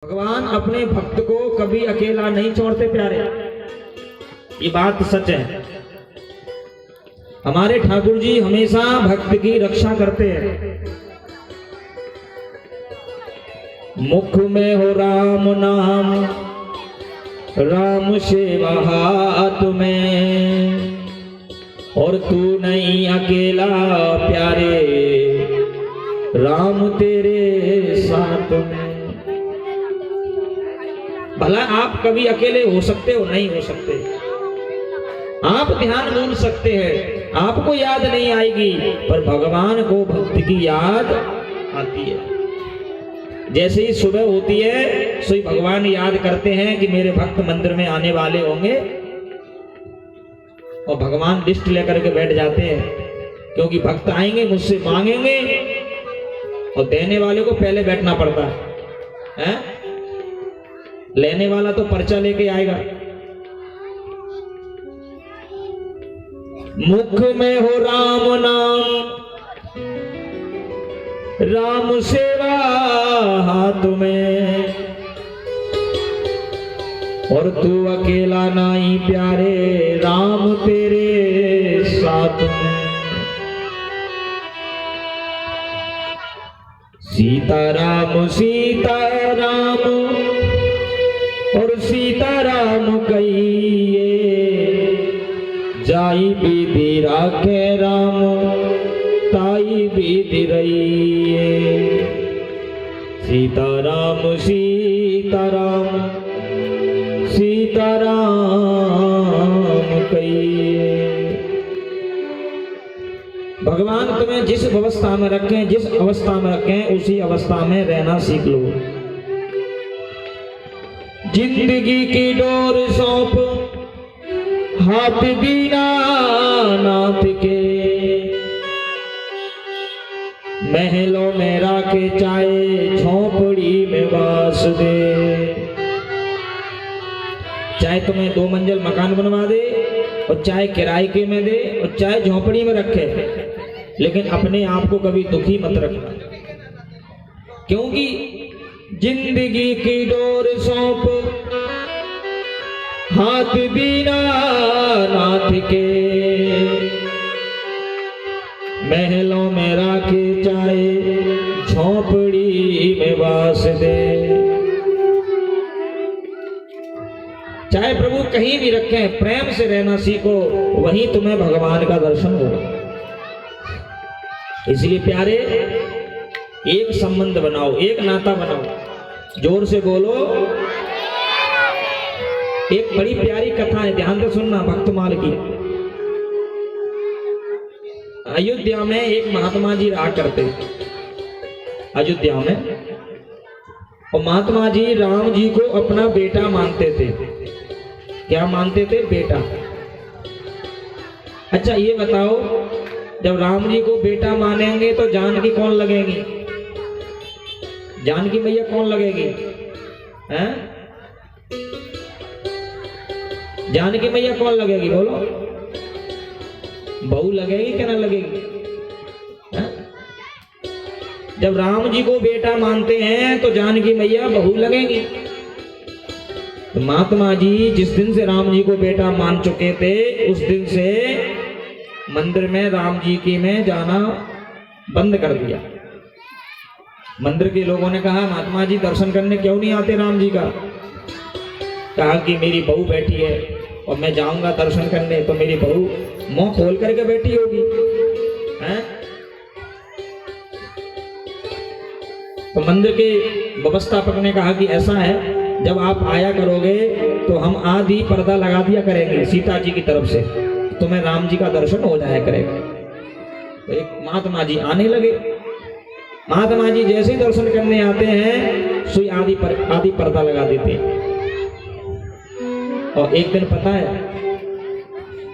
भगवान अपने भक्त को कभी अकेला नहीं छोड़ते प्यारे, ये बात सच है। हमारे ठाकुर जी हमेशा भक्त की रक्षा करते हैं। मुख में हो राम नाम, राम सेवा हाथ में, और तू नहीं अकेला प्यारे, राम तेरे साथ में। भला आप कभी अकेले हो सकते हो? नहीं हो सकते। आप ध्यान भूल सकते हैं, आपको याद नहीं आएगी, पर भगवान को भक्त की याद आती है। जैसे ही सुबह होती है सोई भगवान याद करते हैं कि मेरे भक्त मंदिर में आने वाले होंगे, और भगवान लिस्ट लेकर के बैठ जाते हैं, क्योंकि भक्त आएंगे मुझसे मांगेंगे, और देने वाले को पहले बैठना पड़ता है? लेने वाला तो पर्चा लेके आएगा। मुख में हो राम नाम, राम सेवा हाथ में, और तू अकेला नहीं प्यारे, राम तेरे साथ में। सीताराम सीताराम और सीताराम कहिए, जाई विधि राखे राम, ताई विधि रहिए। सीताराम सीताराम सीताराम कहिए। भगवान तुम्हें जिस अवस्था में रखें, जिस अवस्था में रखें, उसी अवस्था में रहना सीख लो। जिंदगी की डोर सौंप हाथ दीनानाथ के, महलों में राखे चाहे झोपड़ी में वास दे। चाहे तुम्हें 2 मंजिल मकान बनवा दे, और चाहे किराए के में दे, और चाहे झोपड़ी में रखे, लेकिन अपने आप को कभी दुखी मत रखना, क्योंकि जिंदगी की डोर सौंप हाथ दीनानाथ के, महलों में राखे चाहे झोपड़ी में वास दे। चाहे प्रभु कहीं भी रखें, प्रेम से रहना सीखो, वहीं तुम्हें भगवान का दर्शन होगा। इसलिए प्यारे, एक संबंध बनाओ, एक नाता बनाओ। जोर से बोलो। एक बड़ी प्यारी कथा है, ध्यान से सुनना, भक्तमाल की। अयोध्या में एक महात्मा जी रहा करते, अयोध्या में, और महात्मा जी राम जी को अपना बेटा मानते थे। क्या मानते थे? बेटा। अच्छा ये बताओ, जब राम जी को बेटा मानेंगे तो जानकी कौन लगेगी? जानकी मैया कौन लगेगी? हैं? जानकी मैया कौन लगेगी? बोलो। बहू लगेगी क्या ना लगेगी? हैं? जब राम जी को बेटा मानते हैं तो जानकी मैया बहू लगेंगी। तो महात्मा जी जिस दिन से राम जी को बेटा मान चुके थे, उस दिन से मंदिर में राम जी की में जाना बंद कर दिया। मंदिर के लोगों ने कहा, महात्मा जी दर्शन करने क्यों नहीं आते राम जी का? कहा कि मेरी बहू बैठी है, और मैं जाऊंगा दर्शन करने तो मेरी बहू मुंह खोल करके बैठी होगी। हैं? तो मंदिर के व्यवस्थापक ने कहा कि ऐसा है, जब आप आया करोगे तो हम आधी पर्दा लगा दिया करेंगे सीता जी की तरफ से, तुम्हें राम जी का दर्शन हो जाया करेगा। तो एक महात्मा जी आने लगे। महात्मा जी जैसे ही दर्शन करने आते हैं, सुई आधी पर्दा लगा देते हैं। और एक दिन पता है,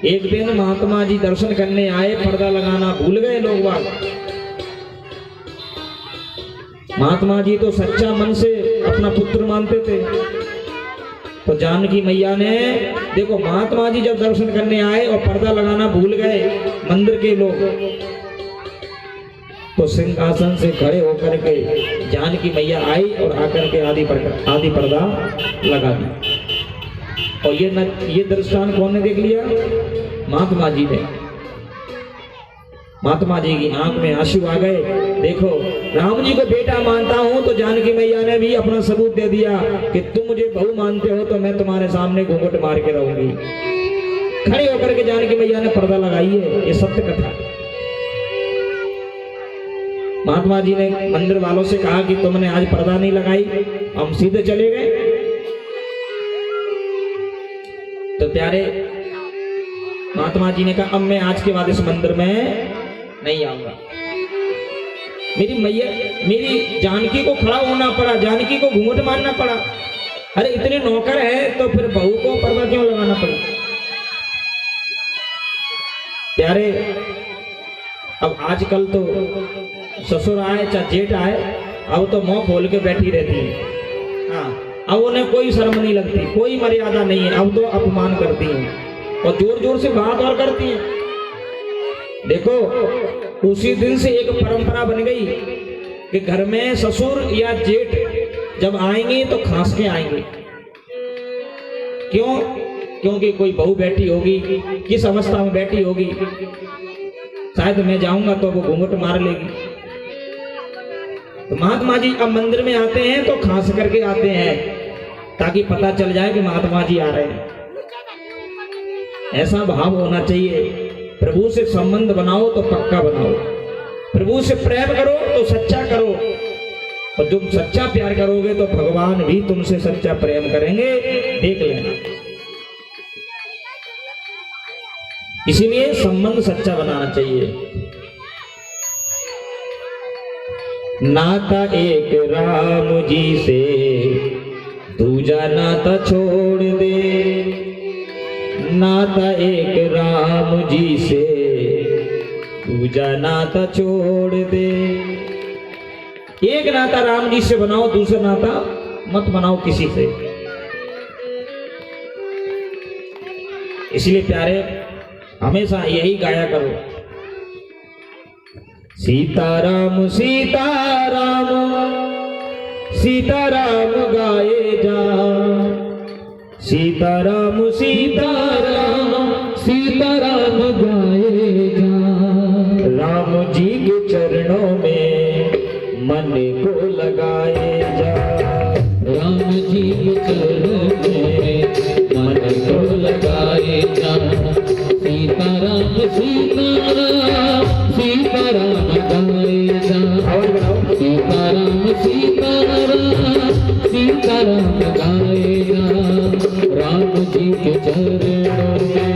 एक दिन महात्मा जी दर्शन करने आए, पर्दा लगाना भूल गए लोग बाग। महात्मा जी तो सच्चा मन से अपना पुत्र मानते थे। तो जानकी मैया ने, देखो महात्मा जी जब दर्शन करने आए और पर्दा लगाना भूल गए मंदिर के लोग, तो सिंहासन से खड़े होकर के जानकी मैया आई और आकर के आदि पर्दा लगा दी। और ये दृष्टांत कौन ने देख लिया? महात्मा जी ने। महात्मा जी की आंख में आंसू आ गए। देखो, राम जी को बेटा मानता हूं तो जानकी मैया ने भी अपना सबूत दे दिया कि तुम मुझे बहू मानते हो तो मैं तुम्हारे सामने घूंघट मार के रहूंगी। खड़े होकर के जानकी मैया ने पर्दा लगाई है। ये सत्य कथा। महात्मा जी ने मंदिर वालों से कहा कि तुमने आज पर्दा नहीं लगाई, हम सीधे चले गए। तो प्यारे महात्मा जी ने कहा अब मैं आज के बाद इस मंदिर में नहीं आऊंगा। मेरी जानकी को खड़ा होना पड़ा, जानकी को घूंघट मारना पड़ा। अरे इतने नौकर है तो फिर बहू को पर्दा क्यों लगाना पड़ा? प्यारे, अब आजकल तो ससुर आए चाहे जेठ आए, अब तो मुंह खोल के बैठी रहती है। हाँ, अब उन्हें कोई शर्म नहीं लगती, कोई मर्यादा नहीं है। अब तो अपमान करती हैं और जोर जोर से बात और करती हैं। देखो, उसी दिन से एक परंपरा बन गई कि घर में ससुर या जेठ जब आएंगे तो खांस के आएंगे। क्यों? क्योंकि कोई बहू बैठी होगी, किस अवस्था में बैठी होगी, शायद मैं जाऊंगा तो वो घूंघट मार लेगी। तो महात्मा जी अब मंदिर में आते हैं तो खांस करके आते हैं ताकि पता चल जाए कि महात्मा जी आ रहे हैं। ऐसा भाव होना चाहिए। प्रभु से संबंध बनाओ तो पक्का बनाओ, प्रभु से प्रेम करो तो सच्चा करो, और तुम सच्चा प्यार करोगे तो भगवान भी तुमसे सच्चा प्रेम करेंगे, देख लेना। इसीलिए संबंध सच्चा बनाना चाहिए। नाता एक राम जी से, दूजा नाता छोड़ दे। नाता एक राम जी से, दूजा नाता छोड़ दे। एक नाता राम जी से बनाओ, दूसरा नाता मत बनाओ किसी से। इसलिए प्यारे, हमेशा यही गाया करो, सीताराम सीताराम सीताराम गाए जा। सीताराम सीताराम सीताराम गाए जा। राम जी के चरणों में मन को लगाए जा। राम जी के चरणों में मन को लगाए जा। सीताराम सीताराम सीताराम गाए जा। सीताराम सीताराम सीताराम गाए जा। राम जी के चरणों में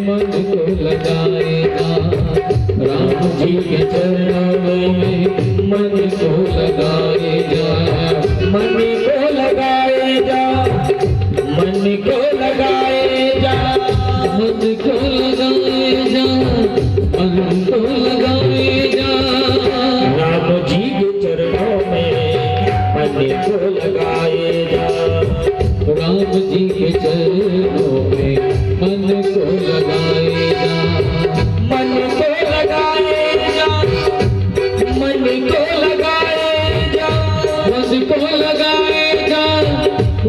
मन को लगाए जा। राम जी के चरणों में मन को लगाए जा। मन को लगाए जा, मन को लगाए जा, मन को लगाए जा, मन को लगाए जा। राम जी के चरणों में मन को लगाए जा। राम जी के चरणों में मन को लगाए जा। मन को लगाए जा, मन को लगाए जा, मन को लगाए जा,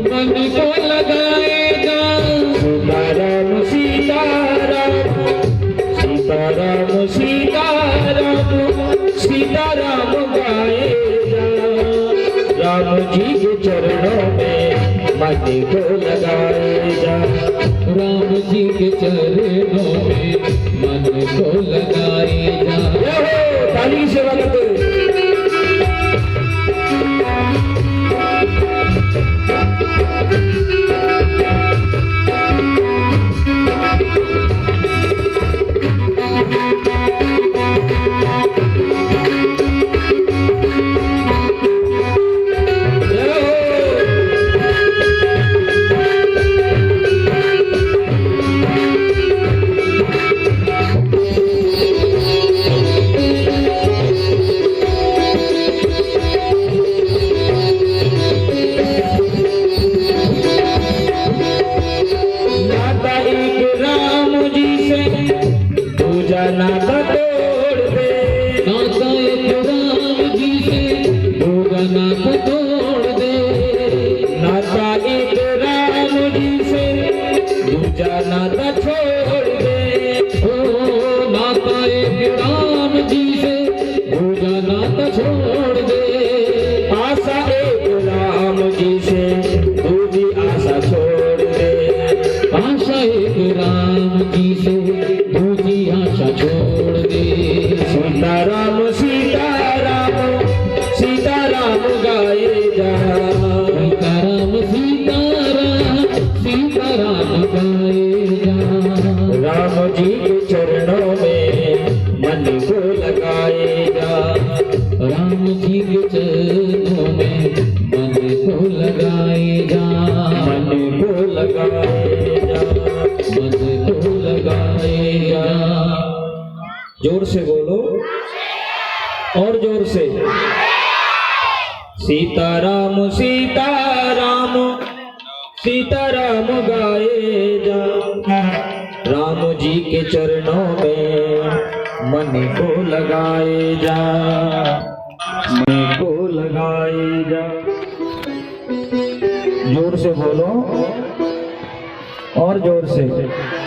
मन को लगाए जा। सीताराम सीताराम सीताराम सीताराम सीताराम गाए जा। राम जी के चरणों में मन को लगाए जा। राम जी के चरणों में मन को लगाए जा। ताली से वक्त दूजा नाता छोड़ दे। ओ नाता एक राम जी से दूजा नाता छोड़ दे। आशा एक राम जी से दूजी आशा छोड़ दे। आशा एक राम जी से दूजी आशा छोड़ दे। सीताराम सीताराम सीताराम गाए जा। सीताराम सीताराम सीताराम गाए जा। राम जी के चरणों में मन को लगाए जा। राम जी के चरणों में मन को लगाए जा। मन को लगाए जा। मन को लगाए जा। जोर से बोलो और जोर से। सीताराम सीताराम सीताराम गाए जा। राम जी के चरणों में मन को लगाए जा। मन को लगाए जा। जोर से बोलो और जोर से।